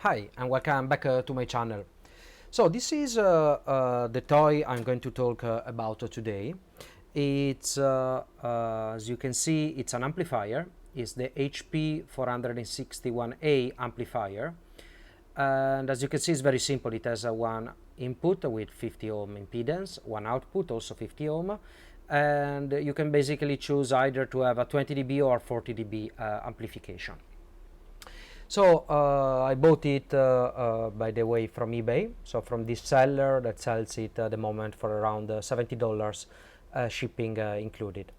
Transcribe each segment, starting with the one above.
Hi and welcome back to my channel. So this is the toy I'm going to talk about today. It's as you can see, it's an amplifier. It's the HP 461A amplifier, and as you can see, it's very simple. It has one input with 50 ohm impedance, one output also 50 ohm, and you can basically choose either to have a 20 dB or 40 dB amplification. So I bought it, by the way, from eBay. So from this seller that sells it at the moment for around $70, shipping included.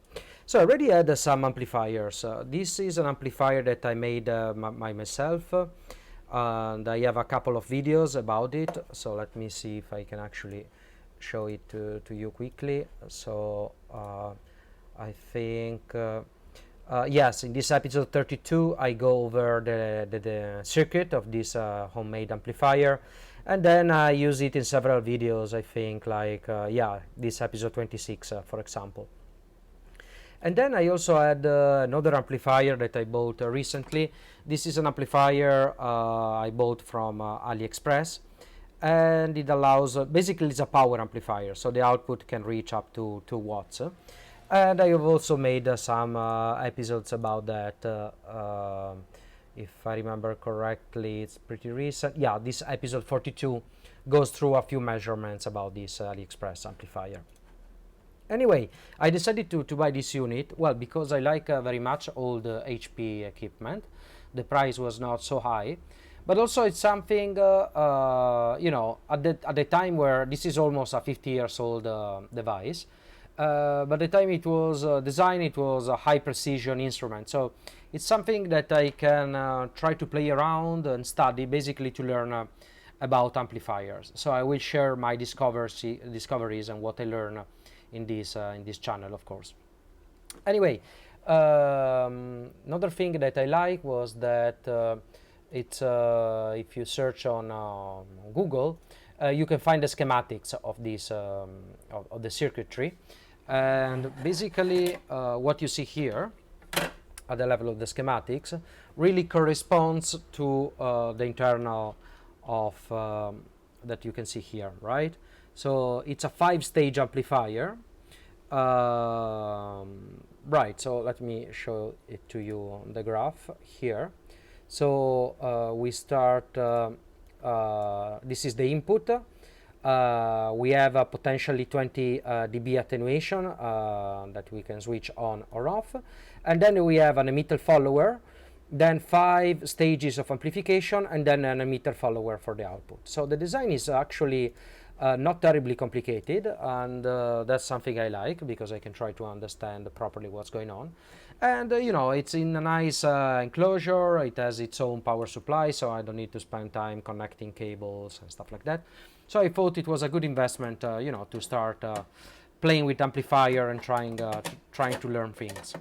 So I already had some amplifiers. This is an amplifier that I made myself, and I have a couple of videos about it. So let me see if I can actually show it to you quickly. So I think. Yes, in this episode 32 I go over the circuit of this homemade amplifier, and then I use it in several videos, I think, like yeah, this episode 26 for example. And then I also had another amplifier that I bought recently. This is an amplifier I bought from AliExpress, and it allows, basically it's a power amplifier, so the output can reach up to 2 watts. And I have also made some episodes about that. If I remember correctly, it's pretty recent. Yeah, this episode 42 goes through a few measurements about this AliExpress amplifier. Anyway, I decided to buy this unit, well, because I like very much all the HP equipment. The price was not so high, but also it's something, you know, at the time where this is almost a 50 years old device. By the time it was designed, it was a high precision instrument. So it's something that I can try to play around and study, basically to learn about amplifiers. So I will share my discoveries and what I learn in this channel, of course. Anyway, another thing that I like was that it's if you search on Google, you can find the schematics of this of the circuitry, and basically what you see here at the level of the schematics really corresponds to the internal of that you can see here, right? So it's a 5-stage amplifier, right? So let me show it to you on the graph here. So we start, this is the input. We have a potentially 20 dB attenuation that we can switch on or off, and then we have an emitter follower, then 5 stages of amplification, and then an emitter follower for the output. So the design is actually not terribly complicated, and that's something I like, because I can try to understand properly what's going on. And you know, it's in a nice enclosure. It has its own power supply, so I don't need to spend time connecting cables and stuff like that. So I thought it was a good investment, you know, to start playing with amplifier and trying to learn things.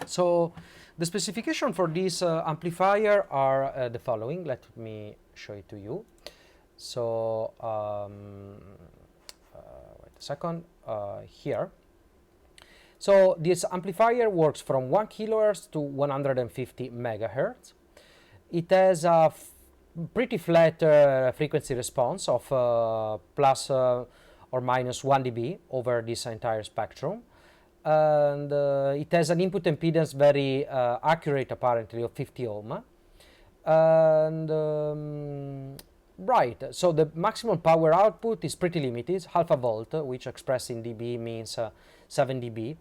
So the specification for this amplifier are the following. Let me show it to you. So wait a second, here. So this amplifier works from 1 kilohertz to 150 megahertz. It has a pretty flat frequency response of plus or minus 1 dB over this entire spectrum, and it has an input impedance very accurate, apparently, of 50 ohm. And right, so the maximum power output is pretty limited, half a volt, which expressed in dB means 7 dB.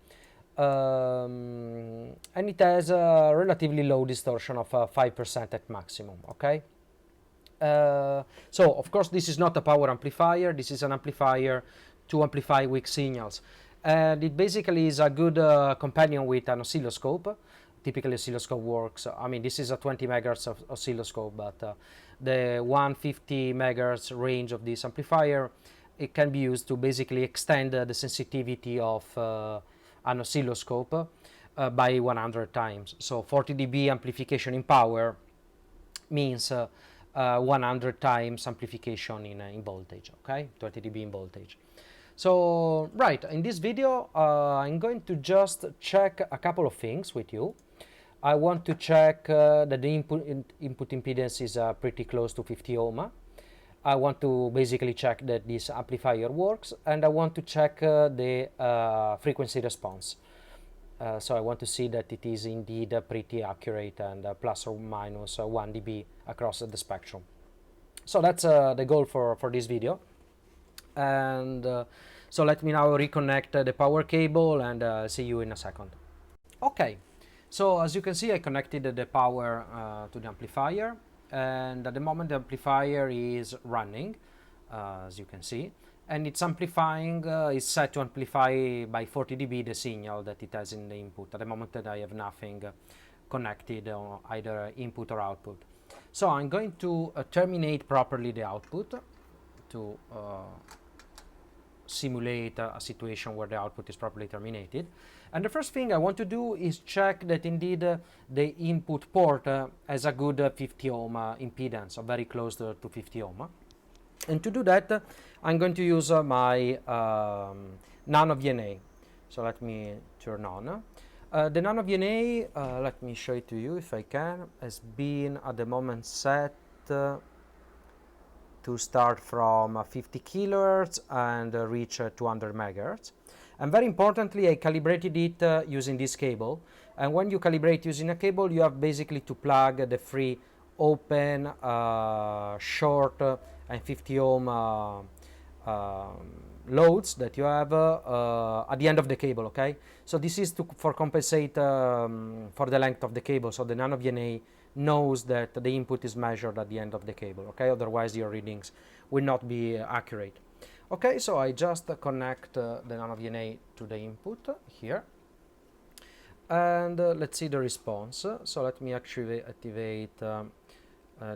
And it has a relatively low distortion of 5% at maximum, okay? So of course this is not a power amplifier, this is an amplifier to amplify weak signals, and it basically is a good companion with an oscilloscope. Typically oscilloscope works, I mean, this is a 20 megahertz of oscilloscope, but the 150 megahertz range of this amplifier, it can be used to basically extend the sensitivity of an oscilloscope by 100 times. So 40 dB amplification in power means 100 times amplification in voltage, okay? 20 dB in voltage. So, right, in this video I'm going to just check a couple of things with you. I want to check that the input impedance is pretty close to 50 ohm. I want to basically check that this amplifier works, and I want to check the frequency response. So I want to see that it is indeed pretty accurate and plus or minus 1 dB across the spectrum. So that's the goal for this video. And so let me now reconnect the power cable, and see you in a second. Okay, so as you can see, I connected the power to the amplifier, and at the moment the amplifier is running, as you can see, and it's amplifying, is set to amplify by 40 dB the signal that it has in the input. At the moment that I have nothing connected on either input or output. So I'm going to terminate properly the output to simulate a situation where the output is properly terminated. And the first thing I want to do is check that indeed the input port has a good 50 ohm impedance, or very close to 50 ohm. And to do that, I'm going to use my nano VNA. So let me turn on. The nano VNA, let me show it to you if I can, has been at the moment set to start from 50 kilohertz and reach 200 megahertz. And very importantly, I calibrated it using this cable. And when you calibrate using a cable, you have basically to plug the three open, short, and 50 ohm loads that you have at the end of the cable. Okay, so this is for compensate for the length of the cable. So the nano VNA knows that the input is measured at the end of the cable. Okay, otherwise your readings will not be accurate. Okay, so I just connect the nano VNA to the input here, and let's see the response. So let me actually activate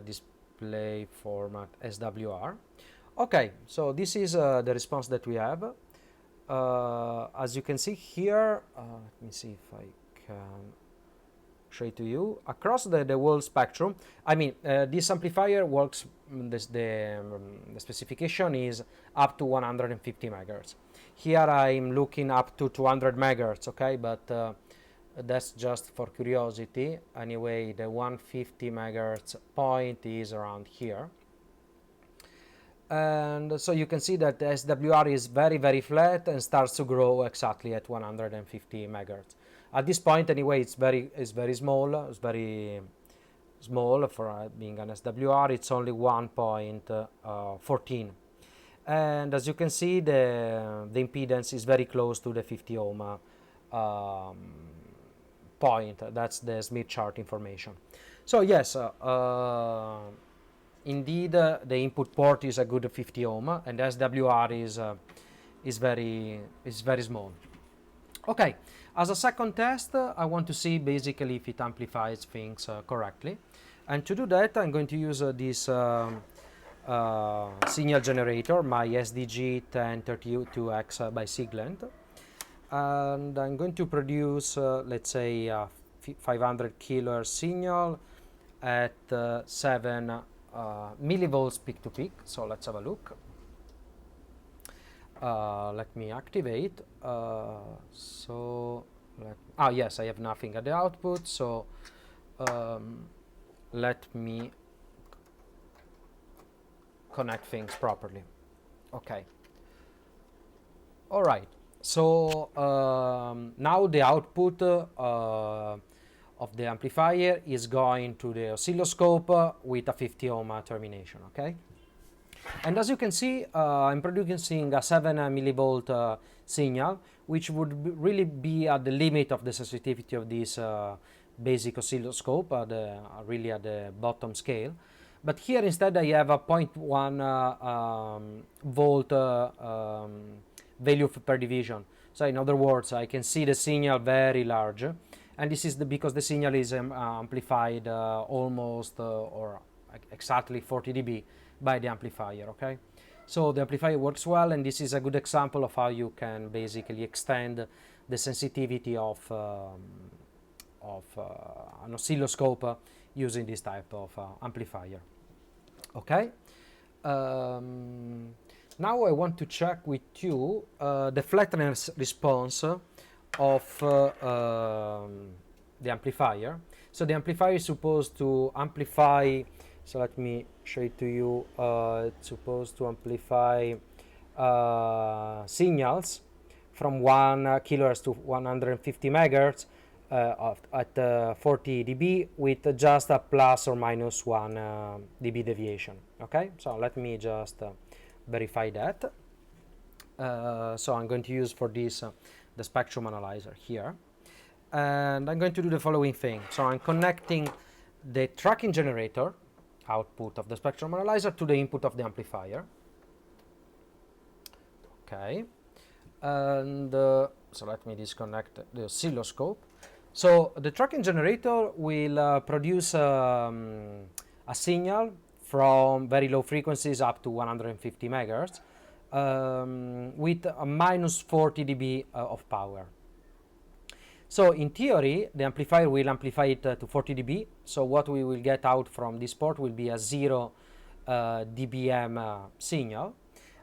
display format SWR. Okay, so this is the response that we have. As you can see here, let me see if I can show it to you. Across the whole spectrum, I mean, this amplifier works, the specification is up to 150 megahertz. Here I'm looking up to 200 megahertz, okay, but that's just for curiosity. Anyway, the 150 megahertz point is around here. And so you can see that the SWR is very, very flat and starts to grow exactly at 150 megahertz. At this point, anyway, it's very small. It's very small for being an SWR. It's only 1.14, and as you can see, the impedance is very close to the 50 ohm point. That's the Smith chart information. So yes, indeed, the input port is a good 50 ohm, and the SWR is very small. Okay, as a second test, I want to see basically if it amplifies things correctly. And to do that, I'm going to use this signal generator, my SDG 1032X by Siglent. And I'm going to produce, let's say, 500 kilohertz signal at 7 millivolts peak to peak. So let's have a look. Let me activate. Yes, I have nothing at the output, so let me connect things properly. Okay. All right. So now the output of the amplifier is going to the oscilloscope with a 50 ohm termination. Okay. And as you can see, I'm producing a 7 millivolt signal, which would really be at the limit of the sensitivity of this basic oscilloscope, really at the bottom scale. But here instead I have a 0.1 volt value per division. So in other words, I can see the signal very large, and this is because the signal is amplified almost or exactly 40 dB by the amplifier. Okay, so the amplifier works well, and this is a good example of how you can basically extend the sensitivity of an oscilloscope using this type of amplifier. Okay, now I want to check with you the flatness response of the amplifier. So the amplifier is supposed to amplify, so let me show it to you. It's supposed to amplify signals from 1 kilohertz to 150 megahertz at 40 dB with just a plus or minus 1 dB deviation. Okay, so let me just verify that. So I'm going to use for this the spectrum analyzer here, and I'm going to do the following thing. So I'm connecting the tracking generator output of the spectrum analyzer to the input of the amplifier. Okay, and so let me disconnect the oscilloscope. So the tracking generator will produce a signal from very low frequencies up to 150 megahertz with a minus 40 dB of power. So in theory, the amplifier will amplify it to 40 dB. So what we will get out from this port will be a 0 dBm signal.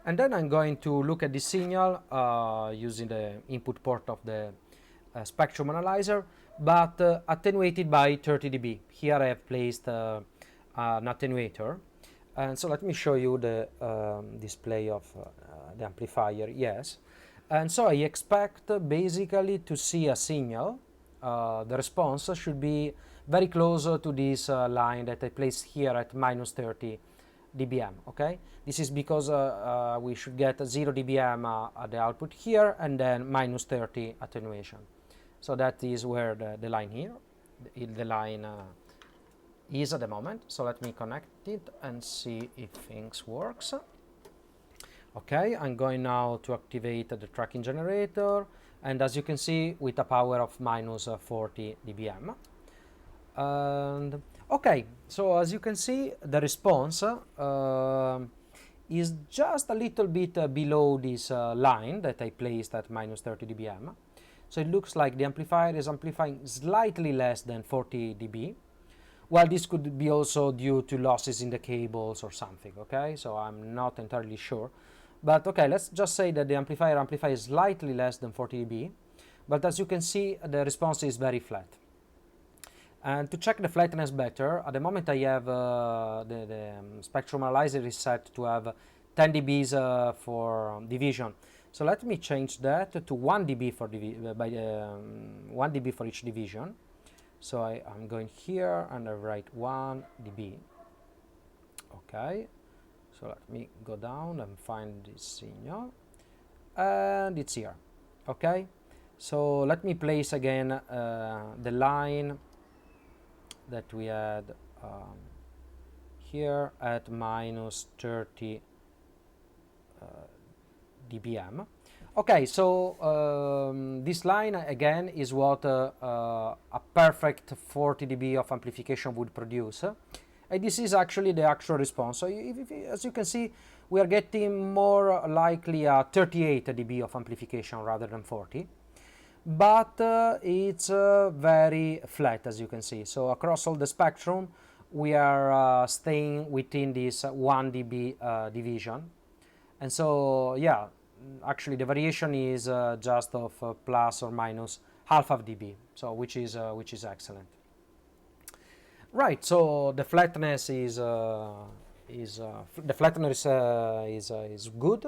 And then I'm going to look at this signal using the input port of the spectrum analyzer, but attenuated by 30 dB. Here I have placed an attenuator. And so let me show you the display of the amplifier, yes. And so I expect basically to see a signal. The response should be very close to this line that I placed here at minus 30 dBm, okay? This is because we should get 0 dBm at the output here and then minus 30 attenuation. So that is where the line here, the line is at the moment. So let me connect it and see if things works. Okay, I'm going now to activate the tracking generator, and as you can see, with a power of minus 40 dBm. And okay, so as you can see, the response is just a little bit below this line that I placed at minus 30 dBm. So it looks like the amplifier is amplifying slightly less than 40 dB. Well, this could be also due to losses in the cables or something, okay? So I'm not entirely sure. But okay, let's just say that the amplifier amplifies slightly less than 40 dB. But as you can see, the response is very flat. And to check the flatness better, at the moment I have the spectrum analyzer is set to have 10 dBs for division. So let me change that to 1 dB for 1 dB for each division. So I'm going here and I write 1 dB. Okay. So let me go down and find this signal, and it's here. Okay, so let me place again the line that we had here at minus 30 dBm. Okay, so this line again is what a perfect 40 dB of amplification would produce. And this is actually the actual response. So as you can see, we are getting more likely a 38 dB of amplification rather than 40. But it's very flat, as you can see. So across all the spectrum, we are staying within this 1 dB division. And so, yeah, actually the variation is just of plus or minus half of dB, so which is excellent. Right, so the flatness is good,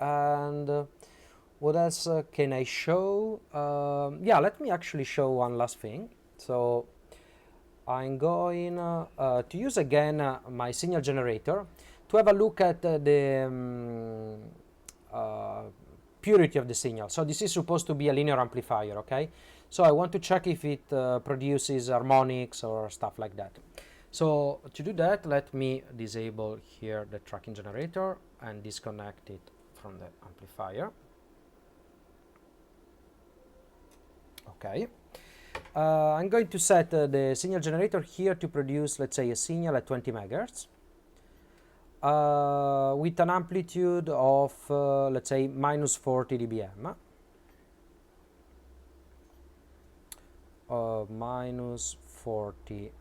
and what else can I show? Yeah, let me actually show one last thing. So I'm going to use again my signal generator to have a look at the purity of the signal. So this is supposed to be a linear amplifier, okay? So I want to check if it produces harmonics or stuff like that. So to do that, let me disable here the tracking generator and disconnect it from the amplifier. Okay. I'm going to set the signal generator here to produce, let's say, a signal at 20 megahertz with an amplitude of, let's say, minus 40 dBm. Minus 40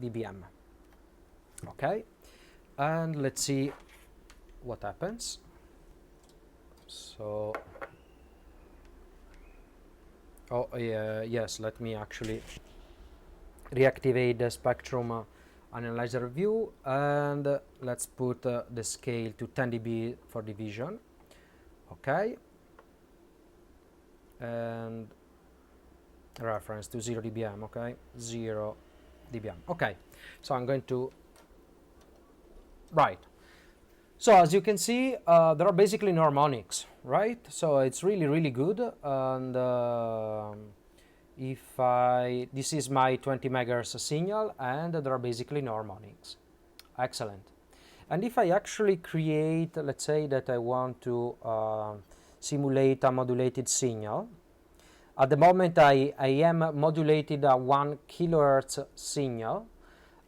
dBm. Okay, and let's see what happens. So Oh, yes, let me actually reactivate the spectrum analyzer view, and let's put the scale to 10 dB for division. Okay, and reference to 0 dBm. Okay, 0 dBm. Okay, so I'm going to right. So as you can see, there are basically no harmonics, right? So it's really good. And if I, this is my 20 megahertz signal, and there are basically no harmonics. Excellent. And if I actually create, let's say that I want to simulate a modulated signal. At the moment I am modulated a 1 kilohertz signal,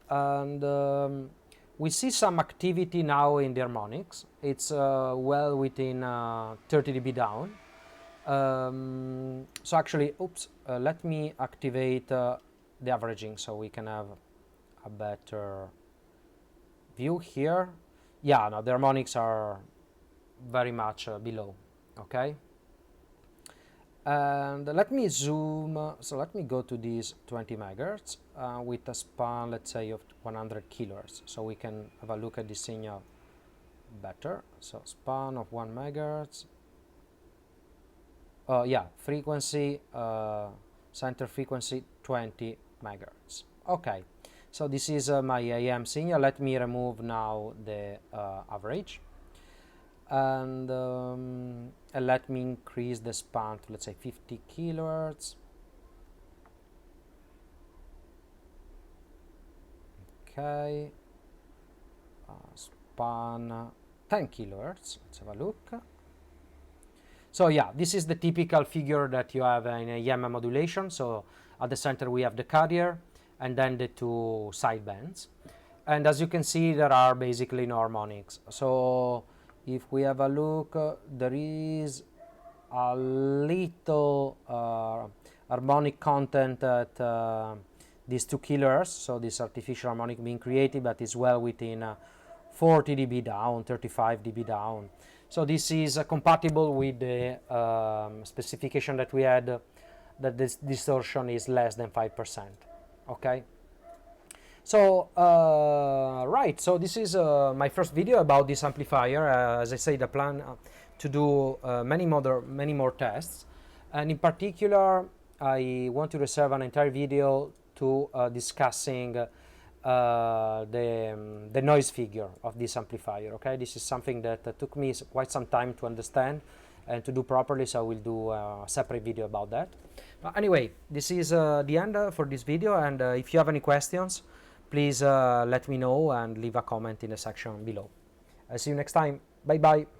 and we see some activity now in the harmonics. It's well within 30 dB down. So actually, oops, let me activate the averaging so we can have a better view here. Yeah, no, the harmonics are very much below. Okay. And let me zoom, so let me go to these 20 megahertz with a span, let's say, of 100 kilohertz, so we can have a look at the signal better. So span of 1 megahertz. Yeah, frequency, center frequency 20 megahertz. Okay, so this is my AM signal. Let me remove now the average. And let me increase the span to, let's say, 50 kilohertz. Okay, span 10 kilohertz. Let's have a look. So yeah, this is the typical figure that you have in a EM modulation. So at the center we have the carrier and then the two side bands. And as you can see, there are basically no harmonics. So if we have a look, there is a little harmonic content at these 2 kilohertz, so this artificial harmonic being created, but is well within 40 dB down, 35 dB down. So this is compatible with the specification that we had, that this distortion is less than 5%. Okay. So right, so this is my first video about this amplifier. As I said, I plan to do many more tests, and in particular I want to reserve an entire video to discussing the noise figure of this amplifier. Okay, this is something that took me quite some time to understand and to do properly, so I will do a separate video about that. But anyway, this is the end for this video, and if you have any questions, please let me know and leave a comment in the section below. I'll see you next time. Bye bye.